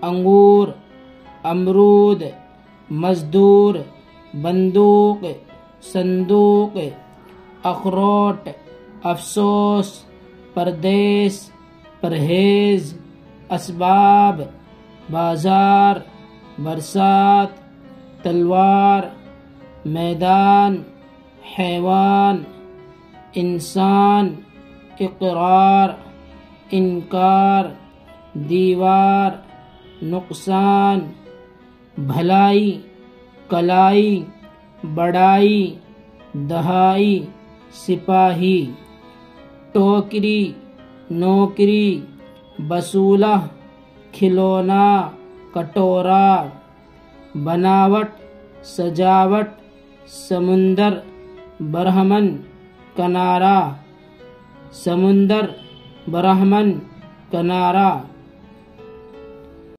انگور، امرود، مزدور، بندوق، صندوق، اخروٹ، افسوس، پردیس، پرہیز، اسباب، بازار، برسات، تلوار، میدان، حیوان، انسان، اقرار، انکار، دیوار، نقصان، بھلائی، کلائی، بڑائی، دہائی، سپاہی، ٹوکری، نوکری، بسولہ، کھلونا، کٹورا، بناوٹ، سجاوٹ، سمندر، برہمن، کنارہ، سمندر، برہمن، کنارہ۔